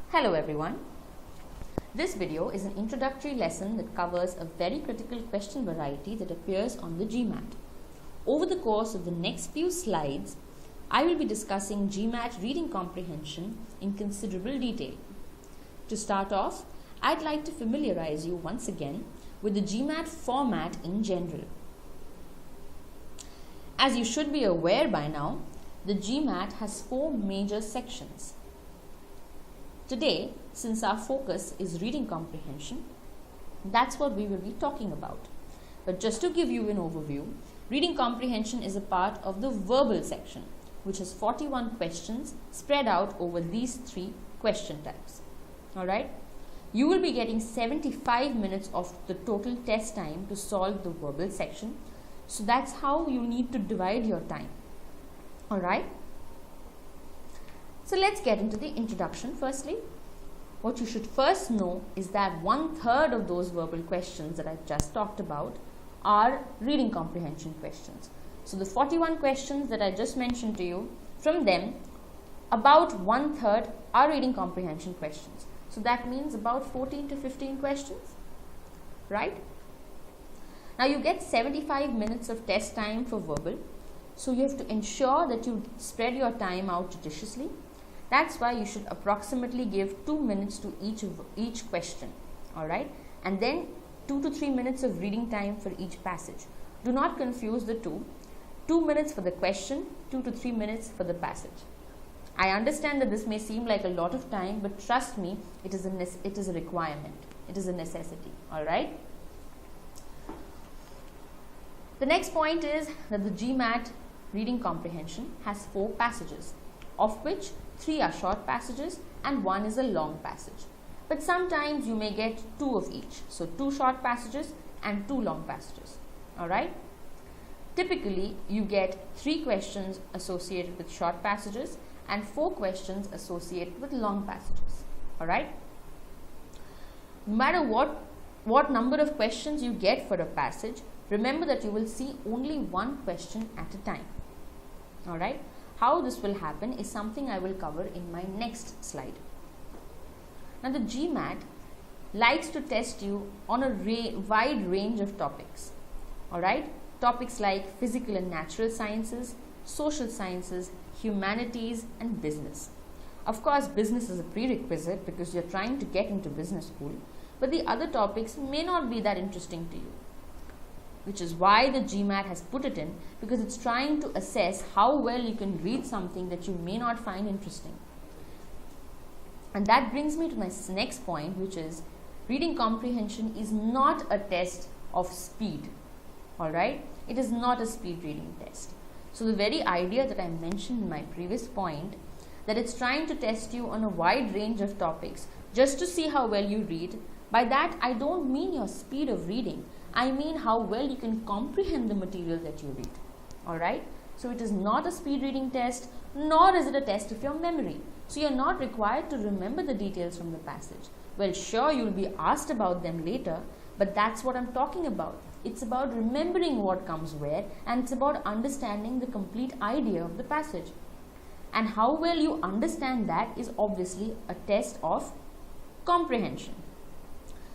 Hello everyone. This video is an introductory lesson that covers a very critical question variety that appears on the GMAT. Over the course of the next few slides, I will be discussing GMAT Reading Comprehension in considerable detail. To start off, I'd like to familiarize you once again with the GMAT format in general. As you should be aware by now, the GMAT has 4 major sections. Today, since our focus is reading comprehension, that's what we will be talking about. But just to give you an overview, reading comprehension is a part of the verbal section, which has 41 questions spread out over these 3 question types. Alright? You will be getting 75 minutes of the total test time to solve the verbal section. So that's how you need to divide your time. Alright? So let's get into the introduction firstly. What you should first know is that 1/3 of those verbal questions that I've just talked about are reading comprehension questions. So the 41 questions that I just mentioned to you, from them, about 1/3 are reading comprehension questions. So that means about 14 to 15 questions, right? Now you get 75 minutes of test time for verbal. So you have to ensure that you spread your time out judiciously. That's why you should approximately give 2 minutes to each question, alright? And then 2 to 3 minutes of reading time for each passage. Do not confuse the two. 2 minutes for the question, 2 to 3 minutes for the passage. I understand that this may seem like a lot of time, but trust me, it is a requirement. It is a necessity, alright? The next point is that the GMAT reading comprehension has 4 passages, of which 3 are short passages and 1 is a long passage. But sometimes you may get 2 of each. So 2 short passages and 2 long passages. Alright? Typically, you get 3 questions associated with short passages and 4 questions associated with long passages. Alright? No matter what number of questions you get for a passage, remember that you will see only 1 question at a time. Alright? How this will happen is something I will cover in my next slide. Now the GMAT likes to test you on a wide range of topics. Alright? Topics like physical and natural sciences, social sciences, humanities and business. Of course, business is a prerequisite because you're trying to get into business school, but the other topics may not be that interesting to you, which is why the GMAT has put it in, because it's trying to assess how well you can read something that you may not find interesting. And that brings me to my next point, which is reading comprehension is not a test of speed. Alright? It is not a speed reading test. So the very idea that I mentioned in my previous point, that it's trying to test you on a wide range of topics just to see how well you read, by that I don't mean your speed of reading. I mean how well you can comprehend the material that you read. Alright? So it is not a speed reading test, nor is it a test of your memory. So you're not required to remember the details from the passage. Well, sure, you'll be asked about them later, but that's what I'm talking about. It's about remembering what comes where, and it's about understanding the complete idea of the passage. And how well you understand that is obviously a test of comprehension.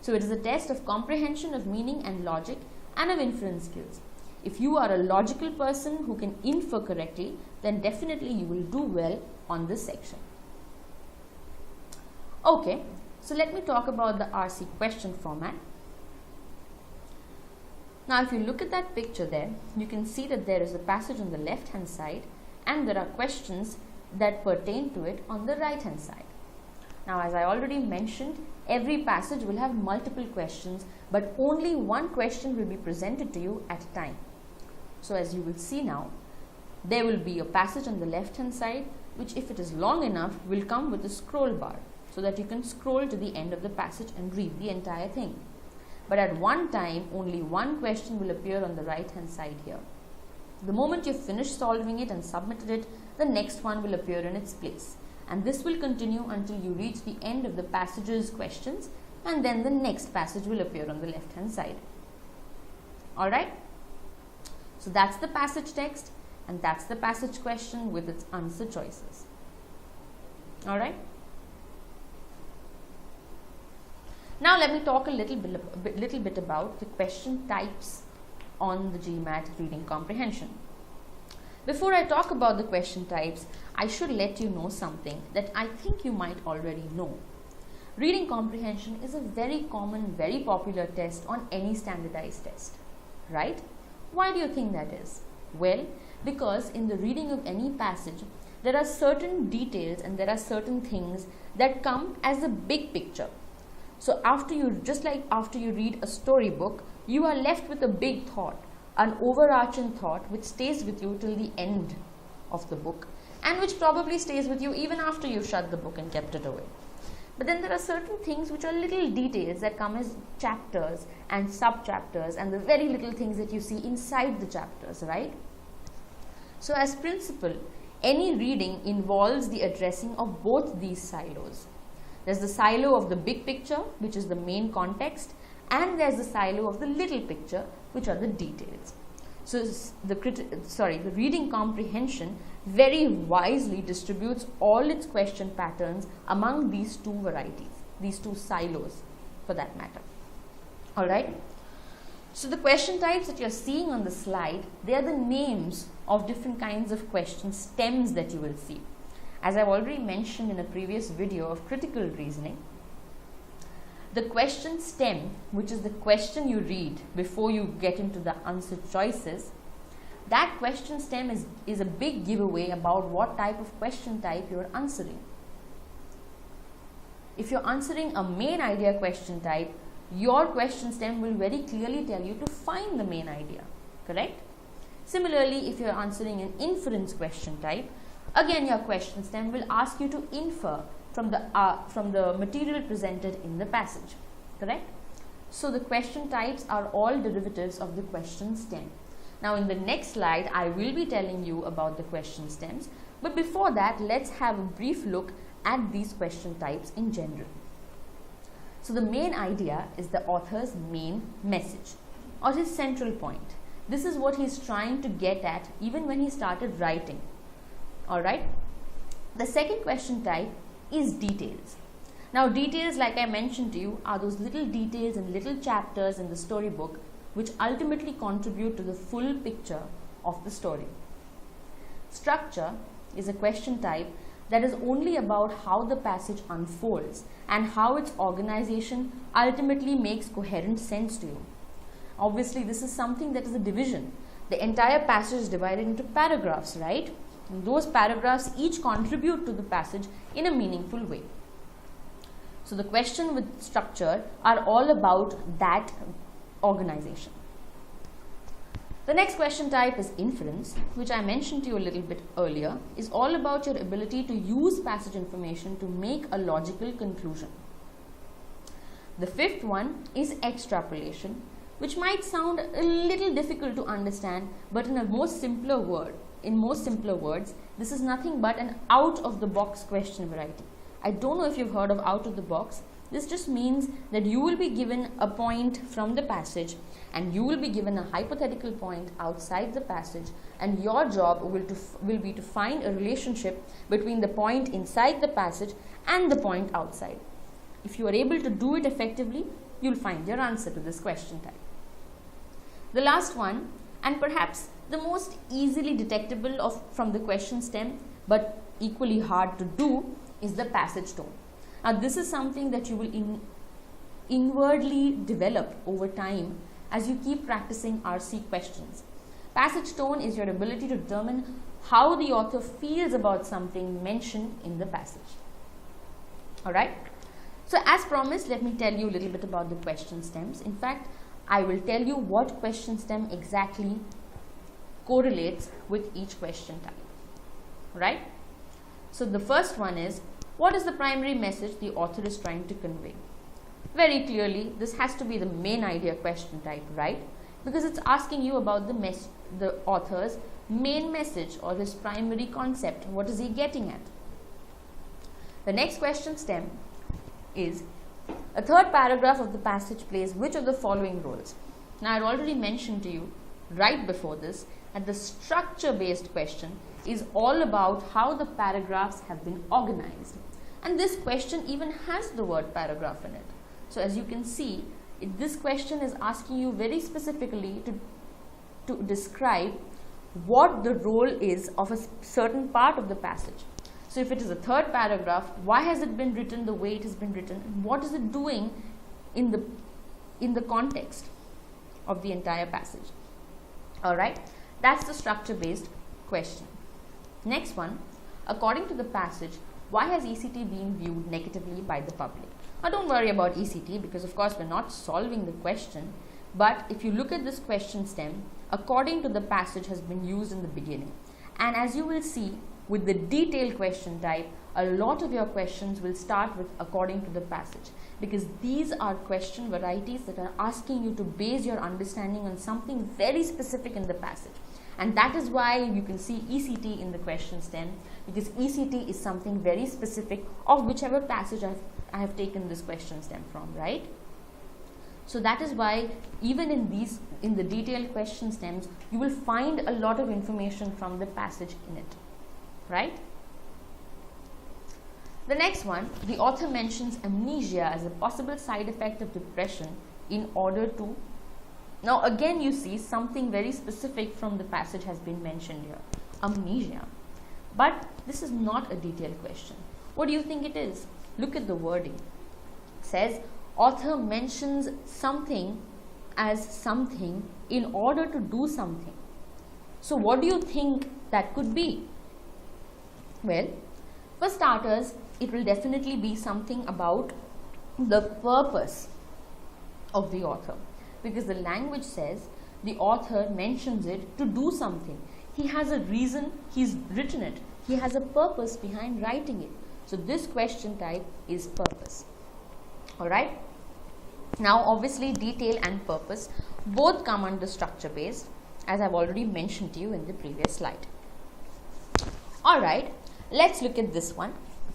So it is a test of comprehension of meaning and logic and of inference skills. If you are a logical person who can infer correctly, then definitely you will do well on this section. Okay, so let me talk about the RC question format. Now if you look at that picture there, you can see that there is a passage on the left hand side and there are questions that pertain to it on the right hand side. Now as I already mentioned, every passage will have multiple questions, but only 1 question will be presented to you at a time. So as you will see now, there will be a passage on the left hand side, which if it is long enough will come with a scroll bar, so that you can scroll to the end of the passage and read the entire thing. But at one time, only 1 question will appear on the right hand side here. The moment you finish solving it and submitted it, the next one will appear in its place. And this will continue until you reach the end of the passage's questions, and then the next passage will appear on the left hand side. Alright? So that's the passage text and that's the passage question with its answer choices. Alright? Now let me talk a little bit about the question types on the GMAT Reading Comprehension. Before I talk about the question types, I should let you know something that I think you might already know. Reading comprehension is a very common, very popular test on any standardized test, right? Why do you think that is? Well, because in the reading of any passage, there are certain details and there are certain things that come as a big picture. So just like after you read a storybook, you are left with a big thought, an overarching thought which stays with you till the end of the book and which probably stays with you even after you've shut the book and kept it away. But then there are certain things which are little details that come as chapters and sub-chapters and the very little things that you see inside the chapters, right? So as principle, any reading involves the addressing of both these silos. There's the silo of the big picture, which is the main context, and there's the silo of the little picture, which are the details. So the reading comprehension very wisely distributes all its question patterns among these two varieties, these two silos for that matter. Alright. So the question types that you're seeing on the slide, they are the names of different kinds of question stems that you will see. As I've already mentioned in a previous video of critical reasoning, the question stem, which is the question you read before you get into the answer choices, that question stem is a big giveaway about what type of question type you're answering. If you're answering a main idea question type, your question stem will very clearly tell you to find the main idea, correct? Similarly, if you're answering an inference question type, again your question stem will ask you to infer from the material presented in the passage, correct? So the question types are all derivatives of the question stem. Now in the next slide, I will be telling you about the question stems, but before that, let's have a brief look at these question types in general. So the main idea is the author's main message or his central point. This is what he's trying to get at even when he started writing. Alright. The second question type is details. Now details, like I mentioned to you, are those little details and little chapters in the storybook which ultimately contribute to the full picture of the story. Structure is a question type that is only about how the passage unfolds and how its organization ultimately makes coherent sense to you. Obviously, this is something that is a division. The entire passage is divided into paragraphs, right? And those paragraphs each contribute to the passage in a meaningful way. So the question with structure are all about that organization. The next question type is inference, which I mentioned to you a little bit earlier, is all about your ability to use passage information to make a logical conclusion. The fifth one is extrapolation, which might sound a little difficult to understand, but in most simpler words, this is nothing but an out-of-the-box question variety. I don't know if you've heard of out-of-the-box. This just means that you will be given a point from the passage and you will be given a hypothetical point outside the passage, and your job will be to find a relationship between the point inside the passage and the point outside. If you are able to do it effectively, you'll find your answer to this question type. The last one, and perhaps the most easily detectable from the question stem, but equally hard to do, is the passage tone. Now this is something that you will inwardly develop over time as you keep practicing RC questions. Passage tone is your ability to determine how the author feels about something mentioned in the passage. Alright, so as promised, let me tell you a little bit about the question stems. In fact, I will tell you what question stem exactly correlates with each question type. Right? So the first one is, what is the primary message the author is trying to convey? Very clearly, this has to be the main idea question type, right? Because it's asking you about the author's main message or his primary concept. What is he getting at? The next question stem is, a third paragraph of the passage plays which of the following roles? Now, I had already mentioned to you right before this that the structure-based question is all about how the paragraphs have been organized. And this question even has the word paragraph in it. So as you can see, this question is asking you very specifically to describe what the role is of a certain part of the passage. So if it is a third paragraph, why has it been written the way it has been written, and what is it doing in the context of the entire passage. Alright, that's the structure based question. Next one, according to the passage, why has ECT been viewed negatively by the public? Now don't worry about ECT, because of course we're not solving the question, but if you look at this question stem, according to the passage has been used in the beginning. And as you will see, with the detailed question type, a lot of your questions will start with according to the passage, because these are question varieties that are asking you to base your understanding on something very specific in the passage. And that is why you can see ECT in the question stem, because ECT is something very specific of whichever passage I have taken this question stem from, right? So that is why even in the detailed question stems, you will find a lot of information from the passage in it, right? The next one, the author mentions amnesia as a possible side effect of depression in order to... Now again you see something very specific from the passage has been mentioned here, amnesia. But this is not a detailed question. What do you think it is? Look at the wording. It says, author mentions something as something in order to do something. So what do you think that could be? Well, for starters, it will definitely be something about the purpose of the author, because the language says the author mentions it to do something. He has a reason he's written it. He has a purpose behind writing it. So this question type is purpose. Alright. Now obviously detail and purpose both come under structure based, as I've already mentioned to you in the previous slide. Alright, let's look at this one.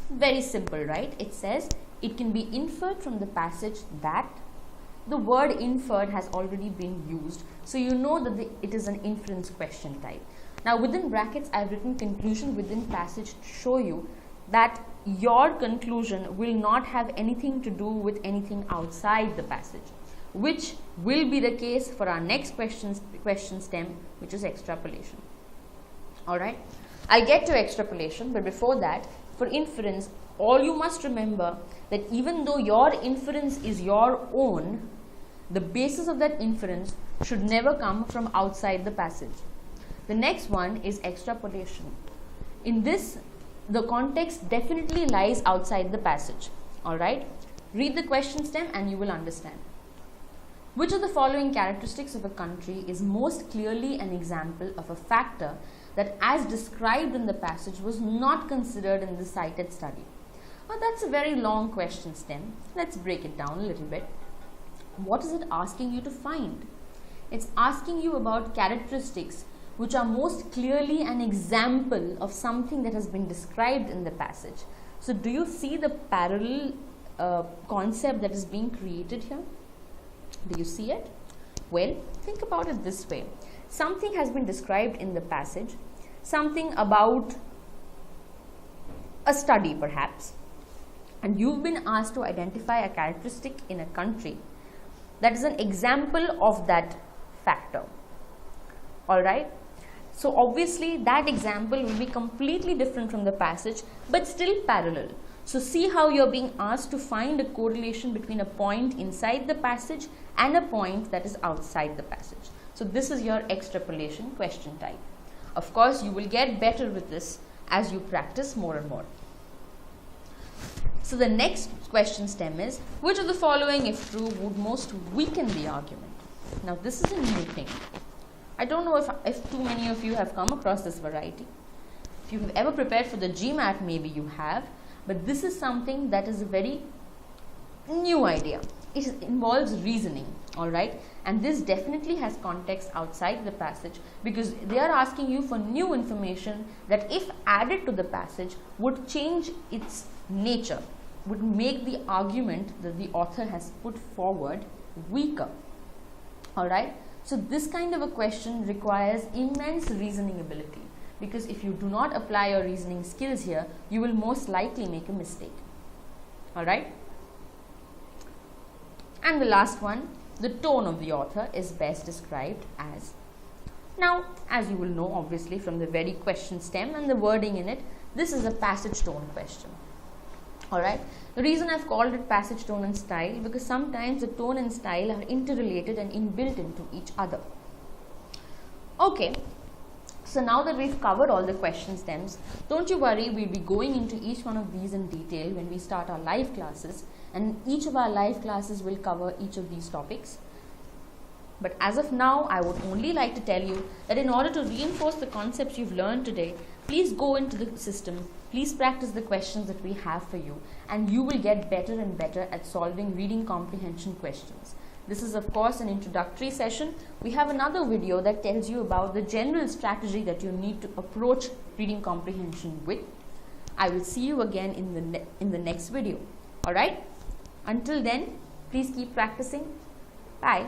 Very simple, right? It says it can be inferred from the passage that the word inferred has already been used. So you know that it is an inference question type. Now within brackets, I've written conclusion within passage to show you that your conclusion will not have anything to do with anything outside the passage, which will be the case for our next question stem, which is extrapolation. Alright, I'll get to extrapolation, but before that, for inference, all you must remember that even though your inference is your own, the basis of that inference should never come from outside the passage. The next one is extrapolation. In this, the context definitely lies outside the passage. Alright, read the question stem and you will understand. Which of the following characteristics of a country is most clearly an example of a factor that, as described in the passage, was not considered in the cited study? Well, that's a very long question stem. Let's break it down a little bit. What is it asking you to find? It's asking you about characteristics which are most clearly an example of something that has been described in the passage. So do you see the parallel concept that is being created here? Do you see it? Well, think about it this way. Something has been described in the passage, something about a study perhaps, and you've been asked to identify a characteristic in a country that is an example of that factor. Alright, so obviously that example will be completely different from the passage, but still parallel. So see how you're being asked to find a correlation between a point inside the passage and a point that is outside the passage. So this is your extrapolation question type. Of course, you will get better with this as you practice more and more. So the next question stem is, which of the following, if true, would most weaken the argument? Now this is a new thing. I don't know if too many of you have come across this variety. If you've ever prepared for the GMAT, maybe you have, but this is something that is a very new idea. It involves reasoning, alright, and this definitely has context outside the passage, because they are asking you for new information that, if added to the passage, would change its nature, would make the argument that the author has put forward weaker. Alright, so this kind of a question requires immense reasoning ability, because if you do not apply your reasoning skills here, you will most likely make a mistake. Alright. And the last one, the tone of the author is best described as. Now, as you will know obviously from the very question stem and the wording in it, this is a passage tone question. Alright, the reason I've called it passage tone and style because sometimes the tone and style are interrelated and inbuilt into each other. Okay, so now that we've covered all the question stems, don't you worry, we'll be going into each one of these in detail when we start our live classes, and each of our live classes will cover each of these topics. But as of now, I would only like to tell you that in order to reinforce the concepts you've learned today, please go into the system, please practice the questions that we have for you, and you will get better and better at solving reading comprehension questions. This is of course an introductory session. We have another video that tells you about the general strategy that you need to approach reading comprehension with. I will see you again in the next video. Alright? Until then, please keep practicing. Bye.